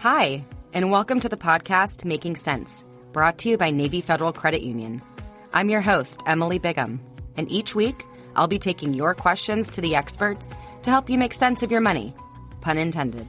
Hi, and welcome to the podcast Making Sense, brought to you by Navy Federal Credit Union. I'm your host, Emily Bigham, and each week I'll be taking your questions to the experts to help you make sense of your money, pun intended.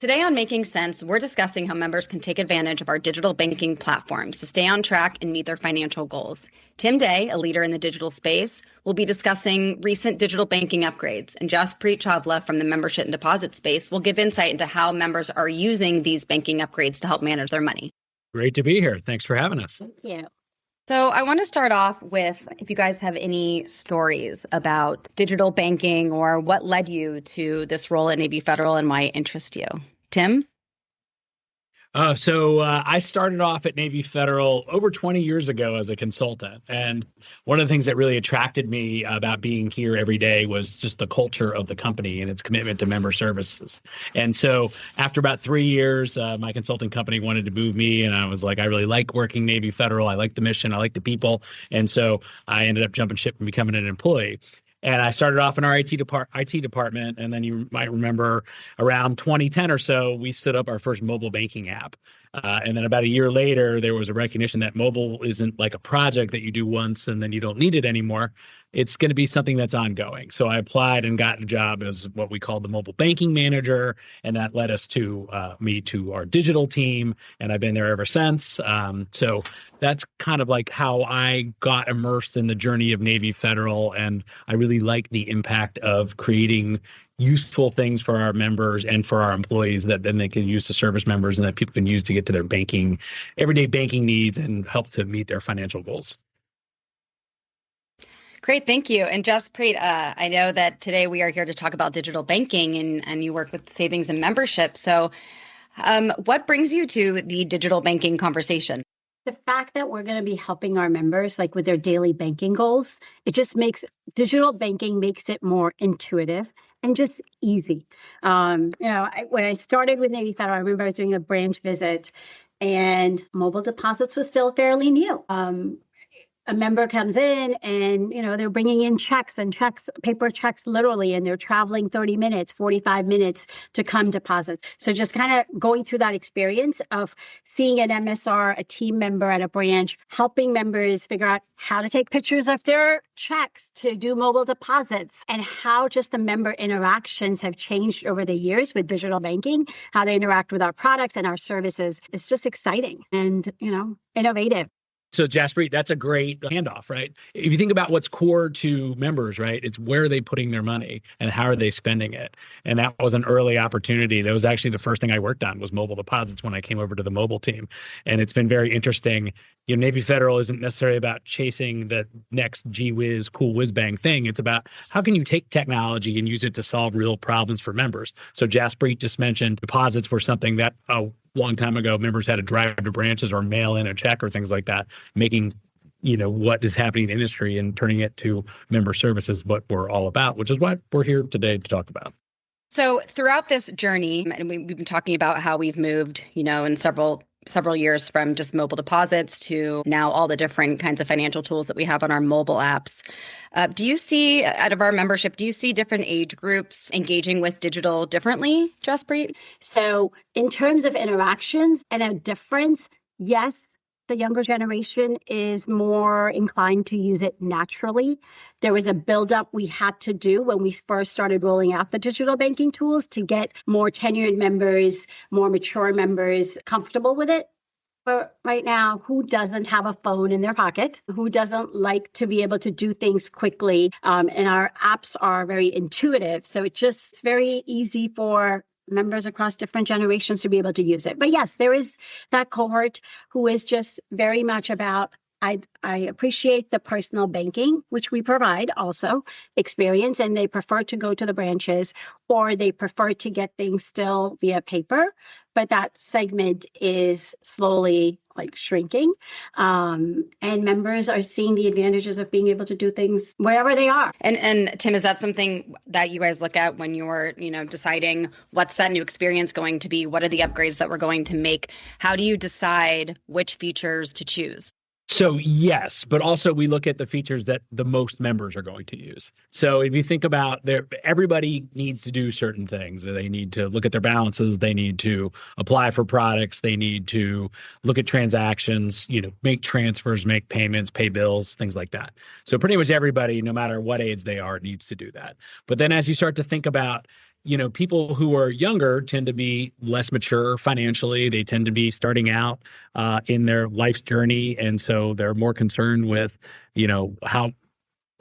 Today on Making Sense, we're discussing how members can take advantage of our digital banking platforms to stay on track and meet their financial goals. Tim Day, a leader in the digital space, will be discussing recent digital banking upgrades, and Jaspreet Chawla from the membership and deposit space will give insight into how members are using these banking upgrades to help manage their money. Great to be here. Thanks for having us. Thank you. So I want to start off with if you guys have any stories about digital banking or what led you to this role at Navy Federal and why it interests you. Tim? So I started off at Navy Federal over 20 years ago as a consultant. And one of the things that really attracted me about being here every day was just the culture of the company and its commitment to member services. And so after about 3 years, my consulting company wanted to move me. And I was like, I really like working Navy Federal. I like the mission. I like the people. And so I ended up jumping ship and becoming an employee. And I started off in our IT department. And then you might remember around 2010 or so, we stood up our first mobile banking app. And then about a year later, there was a recognition that mobile isn't like a project that you do once and then you don't need it anymore. It's going to be something that's ongoing. So I applied and got a job as what we call the mobile banking manager. And that led us to me to our digital team. And I've been there ever since. So that's kind of like how I got immersed in the journey of Navy Federal. And I really like the impact of creating useful things for our members and for our employees that then they can use to service members and that people can use to get to their everyday banking needs and help to meet their financial goals. Great, thank you. And Jaspreet, I know that today we are here to talk about digital banking and you work with savings and membership. So what brings you to the digital banking conversation? The fact that we're going to be helping our members like with their daily banking goals, it just makes digital banking makes it more intuitive and just easy. When I started with Navy Federal, I remember I was doing a branch visit and mobile deposits was still fairly new. A member comes in and, they're bringing in paper checks literally, and they're traveling 30 minutes, 45 minutes to come deposit. So just kind of going through that experience of seeing an MSR, a team member at a branch, helping members figure out how to take pictures of their checks to do mobile deposits and how just the member interactions have changed over the years with digital banking, how they interact with our products and our services. It's just exciting and, innovative. So Jaspreet, that's a great handoff, right? If you think about what's core to members, right, it's where are they putting their money and how are they spending it? And that was an early opportunity. That was actually the first thing I worked on was mobile deposits when I came over to the mobile team. And it's been very interesting. Navy Federal isn't necessarily about chasing the next gee whiz, cool whiz bang thing. It's about how can you take technology and use it to solve real problems for members. So Jaspreet just mentioned deposits were something that long time ago, members had to drive to branches or mail in a check or things like that, making, what is happening in the industry and turning it to member services, what we're all about, which is what we're here today to talk about. So throughout this journey, and we've been talking about how we've moved, in several years from just mobile deposits to now all the different kinds of financial tools that we have on our mobile apps. Do you see, out of our membership, different age groups engaging with digital differently, Jaspreet? So in terms of interactions and a difference, yes, the younger generation is more inclined to use it naturally. There was a buildup we had to do when we first started rolling out the digital banking tools to get more tenured members, more mature members comfortable with it. But right now, who doesn't have a phone in their pocket? Who doesn't like to be able to do things quickly? And our apps are very intuitive. So it's just very easy for members across different generations to be able to use it. But yes, there is that cohort who is just very much about, I appreciate the personal banking, which we provide also, experience, and they prefer to go to the branches or they prefer to get things still via paper. But that segment is slowly shrinking. And members are seeing the advantages of being able to do things wherever they are. And Tim, is that something that you guys look at when you're, deciding what's that new experience going to be? What are the upgrades that we're going to make? How do you decide which features to choose? So yes, but also we look at the features that the most members are going to use. So if you think about everybody needs to do certain things. They need to look at their balances. They need to apply for products. They need to look at transactions, make transfers, make payments, pay bills, things like that. So pretty much everybody, no matter what age they are, needs to do that. But then as you start to think about people who are younger tend to be less mature financially. They tend to be starting out in their life's journey. And so they're more concerned with,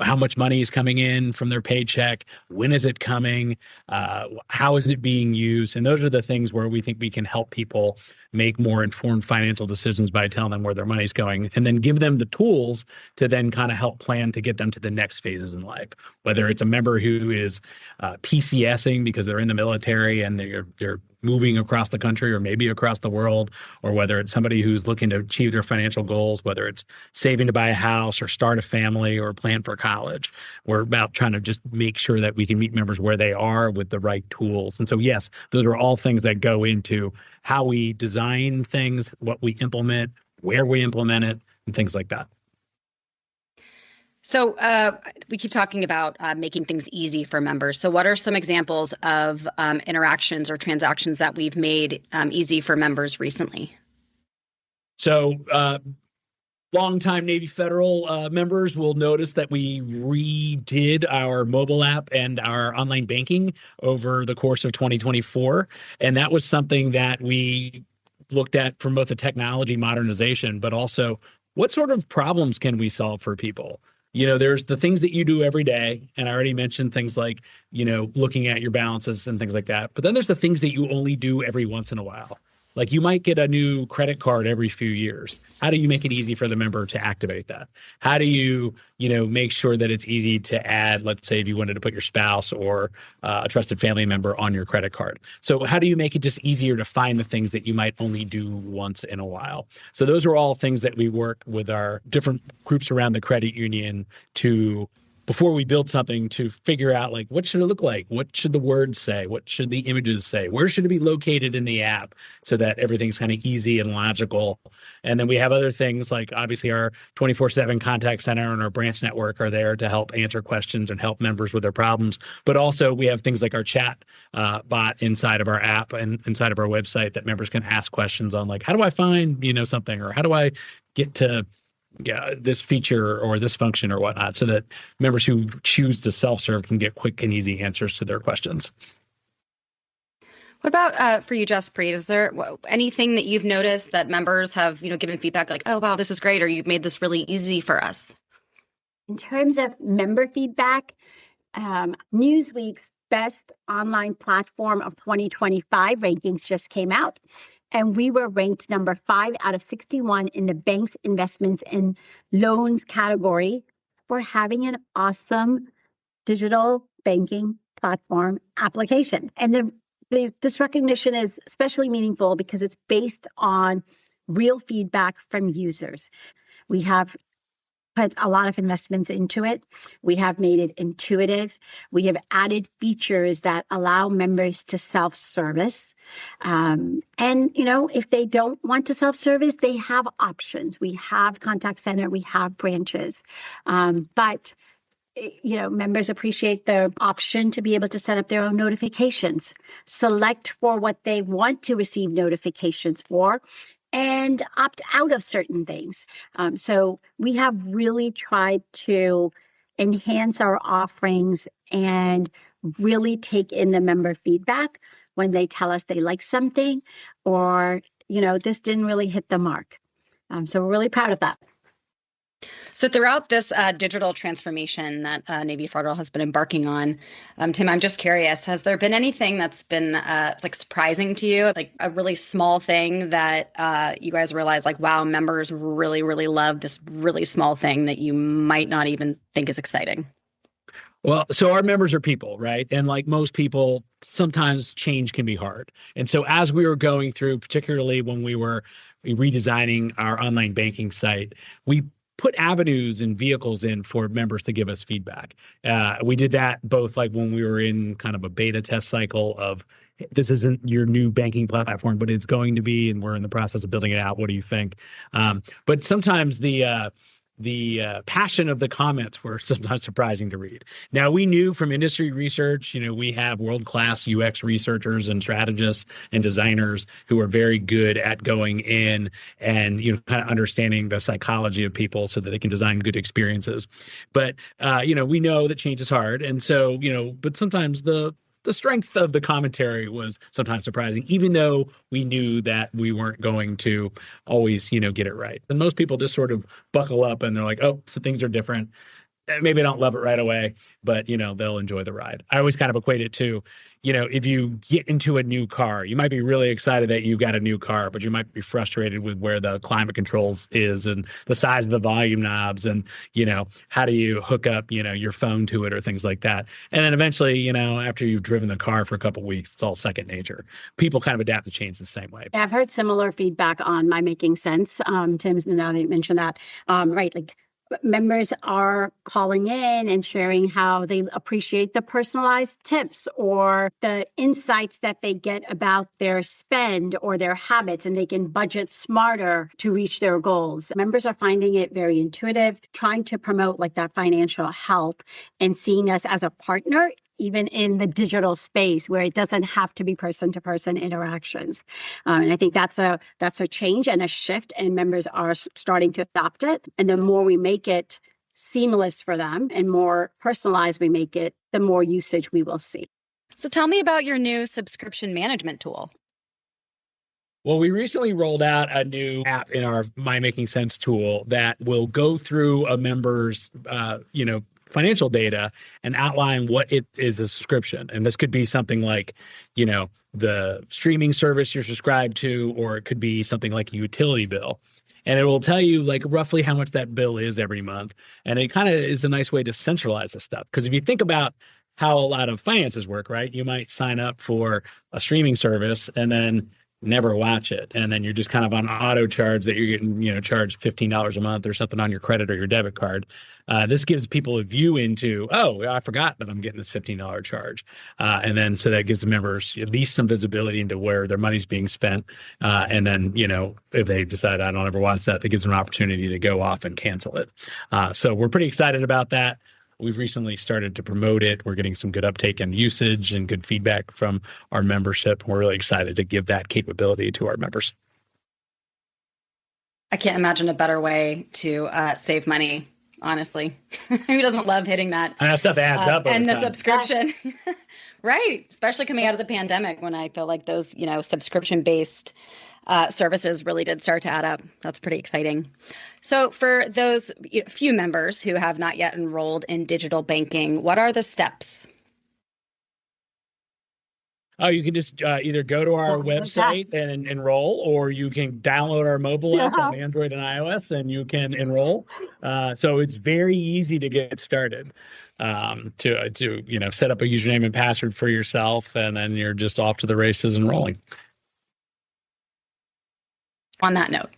how much money is coming in from their paycheck, when is it coming, how is it being used? And those are the things where we think we can help people make more informed financial decisions by telling them where their money's going, and then give them the tools to then kind of help plan to get them to the next phases in life. Whether it's a member who is PCSing because they're in the military and they're moving across the country or maybe across the world, or whether it's somebody who's looking to achieve their financial goals, whether it's saving to buy a house or start a family or plan for college. We're about trying to just make sure that we can meet members where they are with the right tools. And so, yes, those are all things that go into how we design things, what we implement, where we implement it, and things like that. So we keep talking about making things easy for members. So what are some examples of interactions or transactions that we've made easy for members recently? So longtime Navy Federal members will notice that we redid our mobile app and our online banking over the course of 2024. And that was something that we looked at from both a technology modernization, but also what sort of problems can we solve for people? There's the things that you do every day. And I already mentioned things like, looking at your balances and things like that. But then there's the things that you only do every once in a while. Like you might get a new credit card every few years. How do you make it easy for the member to activate that? How do you, make sure that it's easy to add, let's say if you wanted to put your spouse or a trusted family member on your credit card. So how do you make it just easier to find the things that you might only do once in a while? So those are all things that we work with our different groups around the credit union to, before we build something, to figure out like, what should it look like? What should the words say? What should the images say? Where should it be located in the app so that everything's kind of easy and logical? And then we have other things like obviously our 24/7 contact center and our branch network are there to help answer questions and help members with their problems. But also we have things like our chat bot inside of our app and inside of our website that members can ask questions on, like, how do I find, something, or how do I get to this feature or this function or whatnot, so that members who choose to self-serve can get quick and easy answers to their questions. What about for you, Jaspreet? Is there anything that you've noticed that members have, given feedback like, oh, wow, this is great, or you've made this really easy for us? In terms of member feedback, Newsweek's Best Online Platform of 2025 rankings just came out. And we were ranked number 5 out of 61 in the bank's investments and loans category for having an awesome digital banking platform application. And this recognition is especially meaningful because it's based on real feedback from users. We have put a lot of investments into it. We have made it intuitive. We have added features that allow members to self-service. And, if they don't want to self-service, they have options. We have contact center, we have branches. But members appreciate the option to be able to set up their own notifications, select for what they want to receive notifications for, and opt out of certain things. So we have really tried to enhance our offerings and really take in the member feedback when they tell us they like something or, this didn't really hit the mark. So we're really proud of that. So throughout this digital transformation that Navy Federal has been embarking on, Tim, I'm just curious, has there been anything that's been surprising to you, like a really small thing that you guys realize, like, wow, members really, really love this really small thing that you might not even think is exciting? Well, so our members are people, right? And like most people, sometimes change can be hard. And so as we were going through, particularly when we were redesigning our online banking site, we put avenues and vehicles in for members to give us feedback. We did that both like when we were in kind of a beta test cycle of this isn't your new banking platform, but it's going to be, and we're in the process of building it out. What do you think? But sometimes the passion of the comments were sometimes surprising to read. Now, we knew from industry research, we have world-class UX researchers and strategists and designers who are very good at going in and, kind of understanding the psychology of people so that they can design good experiences. But, we know that change is hard. And so, but sometimes the strength of the commentary was sometimes surprising, even though we knew that we weren't going to always, get it right. And most people just sort of buckle up and they're like, oh, so things are different. Maybe I don't love it right away, but, they'll enjoy the ride. I always kind of equate it to, if you get into a new car, you might be really excited that you've got a new car, but you might be frustrated with where the climate controls is and the size of the volume knobs and, how do you hook up, your phone to it or things like that. And then eventually, after you've driven the car for a couple of weeks, it's all second nature. People kind of adapt to change the same way. Yeah, I've heard similar feedback on My Making Sense. Tim's now that you mentioned that, right? Like, members are calling in and sharing how they appreciate the personalized tips or the insights that they get about their spend or their habits, and they can budget smarter to reach their goals. Members are finding it very intuitive, trying to promote like that financial health and seeing us as a partner, even in the digital space where it doesn't have to be person-to-person interactions. And I think that's a change and a shift, and members are starting to adopt it. And the more we make it seamless for them and more personalized we make it, the more usage we will see. So tell me about your new subscription management tool. Well, we recently rolled out a new app in our My Making Sense tool that will go through a member's, financial data and outline what it is a subscription. And this could be something like, the streaming service you're subscribed to, or it could be something like a utility bill. And it will tell you like roughly how much that bill is every month. And it kind of is a nice way to centralize this stuff. Because if you think about how a lot of finances work, right? You might sign up for a streaming service and then never watch it. And then you're just kind of on auto charge that you're getting, charged $15 a month or something on your credit or your debit card. This gives people a view into, I forgot that I'm getting this $15 charge. And then so that gives the members at least some visibility into where their money's being spent. And then, if they decide I don't ever watch that, that gives them an opportunity to go off and cancel it. So we're pretty excited about that. We've recently started to promote it. We're getting some good uptake and usage and good feedback from our membership. We're really excited to give that capability to our members. I can't imagine a better way to save money, honestly. Who doesn't love hitting that? And that stuff adds up. And the subscription. Right. Especially coming out of the pandemic when I feel like those, subscription-based services really did start to add up. That's pretty exciting. So for those few members who have not yet enrolled in digital banking, what are the steps? Oh, you can just either go to our website and enroll, or you can download our mobile app on Android and iOS and you can enroll. So it's very easy to get started. To set up a username and password for yourself, and then you're just off to the races enrolling. On that note,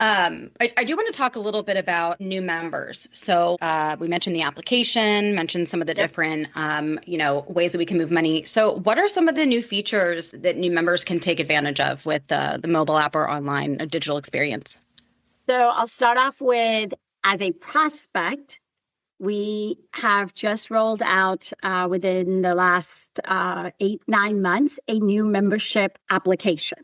I do want to talk a little bit about new members. So we mentioned the application, mentioned some of the different, ways that we can move money. So what are some of the new features that new members can take advantage of with the mobile app or online digital experience? So I'll start off with, as a prospect, we have just rolled out within the last 8-9 months a new membership application.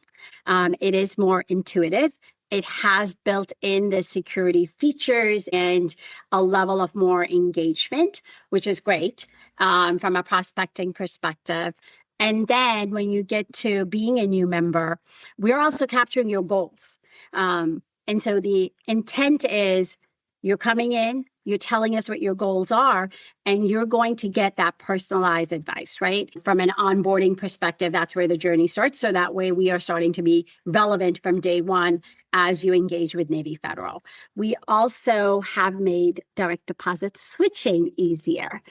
It is more intuitive. It has built in the security features and a level of more engagement, which is great from a prospecting perspective. And then when you get to being a new member, we're also capturing your goals. And so the intent is you're coming in, you're telling us what your goals are, and you're going to get that personalized advice, right? From an onboarding perspective, that's where the journey starts. So that way we are starting to be relevant from day one as you engage with Navy Federal. We also have made direct deposit switching easier.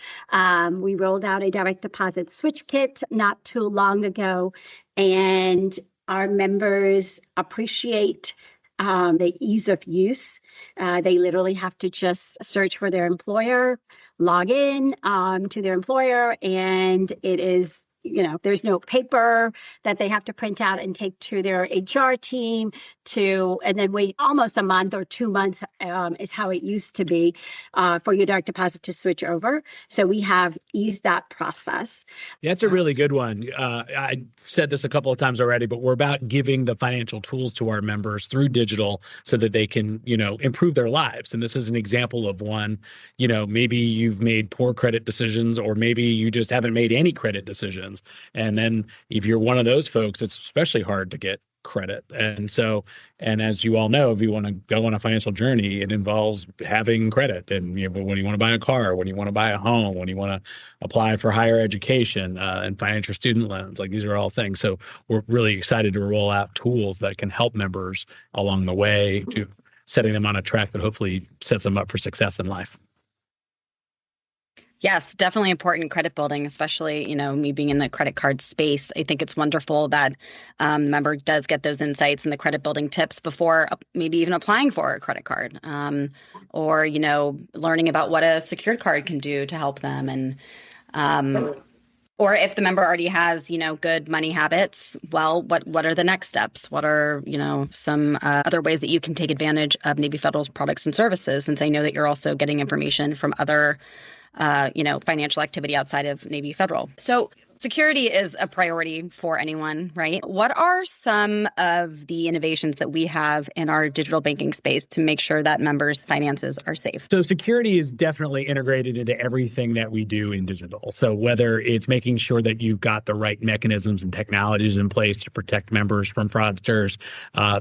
We rolled out a direct deposit switch kit not too long ago, and our members appreciate the ease of use. They literally have to just search for their employer, log in to their employer, and it is, there's no paper that they have to print out and take to their HR team and then wait almost a month or 2 months is how it used to be for your direct deposit to switch over. So we have eased that process. That's a really good one. I said this a couple of times already, but we're about giving the financial tools to our members through digital so that they can, improve their lives. And this is an example of one, maybe you've made poor credit decisions, or maybe you just haven't made any credit decisions. And then if you're one of those folks, it's especially hard to get credit. And as you all know, if you want to go on a financial journey, it involves having credit. And when you want to buy a car, when you want to buy a home, when you want to apply for higher education and financial student loans, like these are all things. So we're really excited to roll out tools that can help members along the way to setting them on a track that hopefully sets them up for success in life. Yes, definitely important credit building, especially, me being in the credit card space. I think it's wonderful that the member does get those insights and the credit building tips before maybe even applying for a credit card, or, learning about what a secured card can do to help them. And or if the member already has, good money habits, well, what are the next steps? What are, some other ways that you can take advantage of Navy Federal's products and services? Since I know that you're also getting information from other financial activity outside of Navy Federal. So security is a priority for anyone, right? What are some of the innovations that we have in our digital banking space to make sure that members' finances are safe? So security is definitely integrated into everything that we do in digital. So whether it's making sure that you've got the right mechanisms and technologies in place to protect members from fraudsters,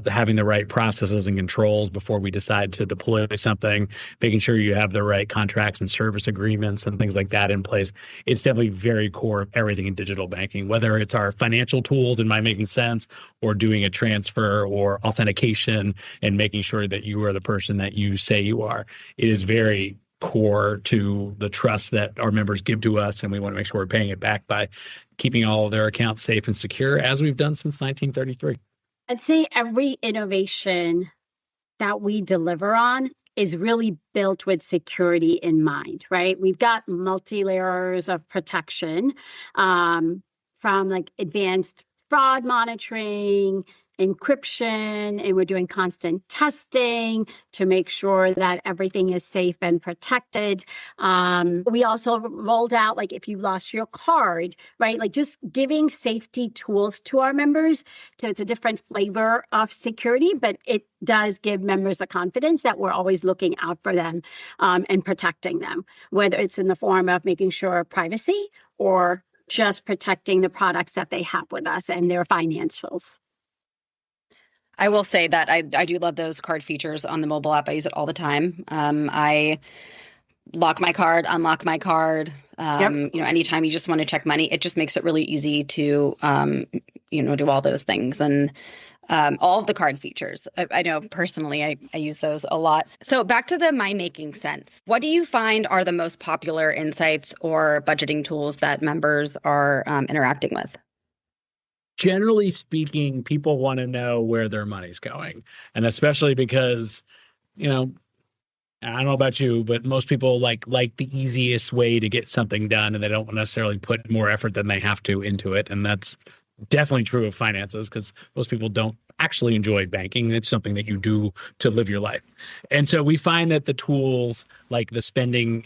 having the right processes and controls before we decide to deploy something, making sure you have the right contracts and service agreements and things like that in place. It's definitely very core of everything in digital banking, whether it's our financial tools in My Making Sense, or doing a transfer or authentication and making sure that you are the person that you say you are. It is very core to the trust that our members give to us, and we want to make sure we're paying it back by keeping all of their accounts safe and secure, as we've done since 1933. I'd say every innovation that we deliver on is really built with security in mind, right? We've got multi-layers of protection from like advanced fraud monitoring, encryption, and we're doing constant testing to make sure that everything is safe and protected. We also rolled out, like, if you lost your card, right? Like, just giving safety tools to our members. So it's a different flavor of security, but it does give members the confidence that we're always looking out for them and protecting them, whether it's in the form of making sure privacy or just protecting the products that they have with us and their financials. I will say that I do love those card features on the mobile app. I use it all the time. I lock my card, unlock my card. Anytime you just want to check money, it just makes it really easy to, do all those things. And all of the card features, I know personally, I use those a lot. So back to the My Making Sense. What do you find are the most popular insights or budgeting tools that members are interacting with? Generally speaking, people want to know where their money's going. And especially because, I don't know about you, but most people like the easiest way to get something done, and they don't necessarily put more effort than they have to into it. And that's definitely true of finances, because most people don't actually enjoy banking. It's something that you do to live your life. And so we find that the tools like the spending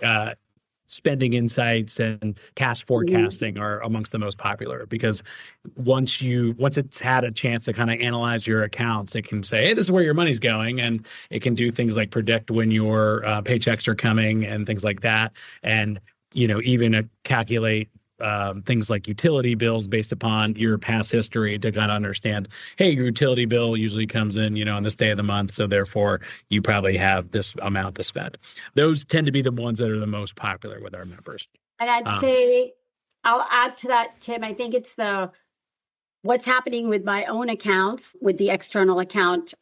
insights and cash forecasting are amongst the most popular, because once it's had a chance to kind of analyze your accounts, it can say, hey, this is where your money's going. And it can do things like predict when your paychecks are coming and things like that. And, even calculate things like utility bills based upon your past history to kind of understand, hey, your utility bill usually comes in, on this day of the month. So therefore, you probably have this amount to spend. Those tend to be the ones that are the most popular with our members. And I'd say, I'll add to that, Tim, I think it's the what's happening with my own accounts, with the external account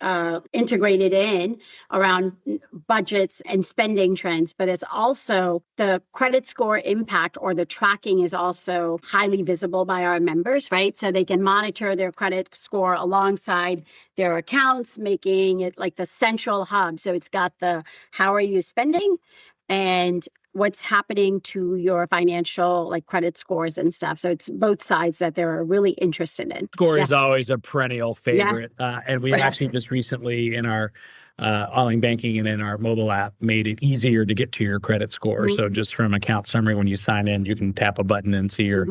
integrated in around budgets and spending trends, but it's also the credit score impact, or the tracking is also highly visible by our members, right? So they can monitor their credit score alongside their accounts, making it like the central hub. So it's got the how are you spending and what's happening to your financial like credit scores and stuff. So it's both sides that they're really interested in. Score is always a perennial favorite. Yeah. And we actually just recently in our online banking and in our mobile app made it easier to get to your credit score. So just from account summary, when you sign in, you can tap a button and see your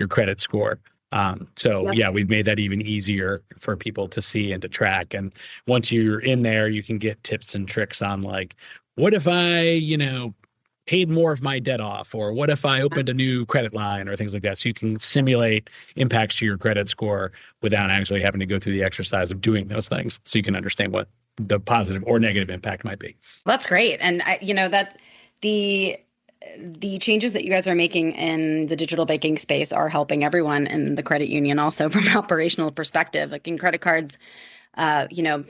credit score. We've made that even easier for people to see and to track. And once you're in there, you can get tips and tricks on like, what if I, paid more of my debt off, or what if I opened a new credit line, or things like that. So you can simulate impacts to your credit score without actually having to go through the exercise of doing those things. So you can understand what the positive or negative impact might be. That's great. And that's the changes that you guys are making in the digital banking space are helping everyone in the credit union also from an operational perspective. Like in credit cards,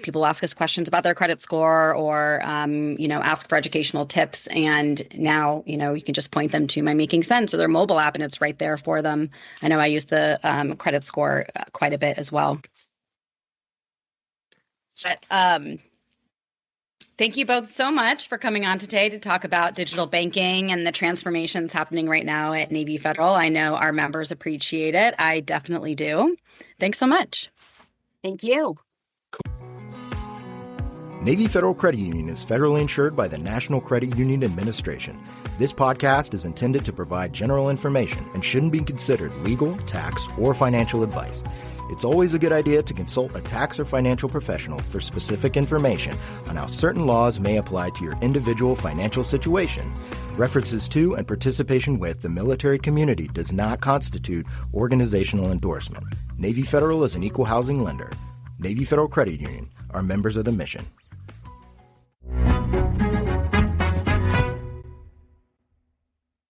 people ask us questions about their credit score or, ask for educational tips. And now, you can just point them to My Making Sense or their mobile app and it's right there for them. I know I use the credit score quite a bit as well. But thank you both so much for coming on today to talk about digital banking and the transformations happening right now at Navy Federal. I know our members appreciate it. I definitely do. Thanks so much. Thank you. Navy Federal Credit Union is federally insured by the National Credit Union Administration. This podcast is intended to provide general information and shouldn't be considered legal, tax, or financial advice. It's always a good idea to consult a tax or financial professional for specific information on how certain laws may apply to your individual financial situation. References to and participation with the military community does not constitute organizational endorsement. Navy Federal is an equal housing lender. Navy Federal Credit Union are members of the mission.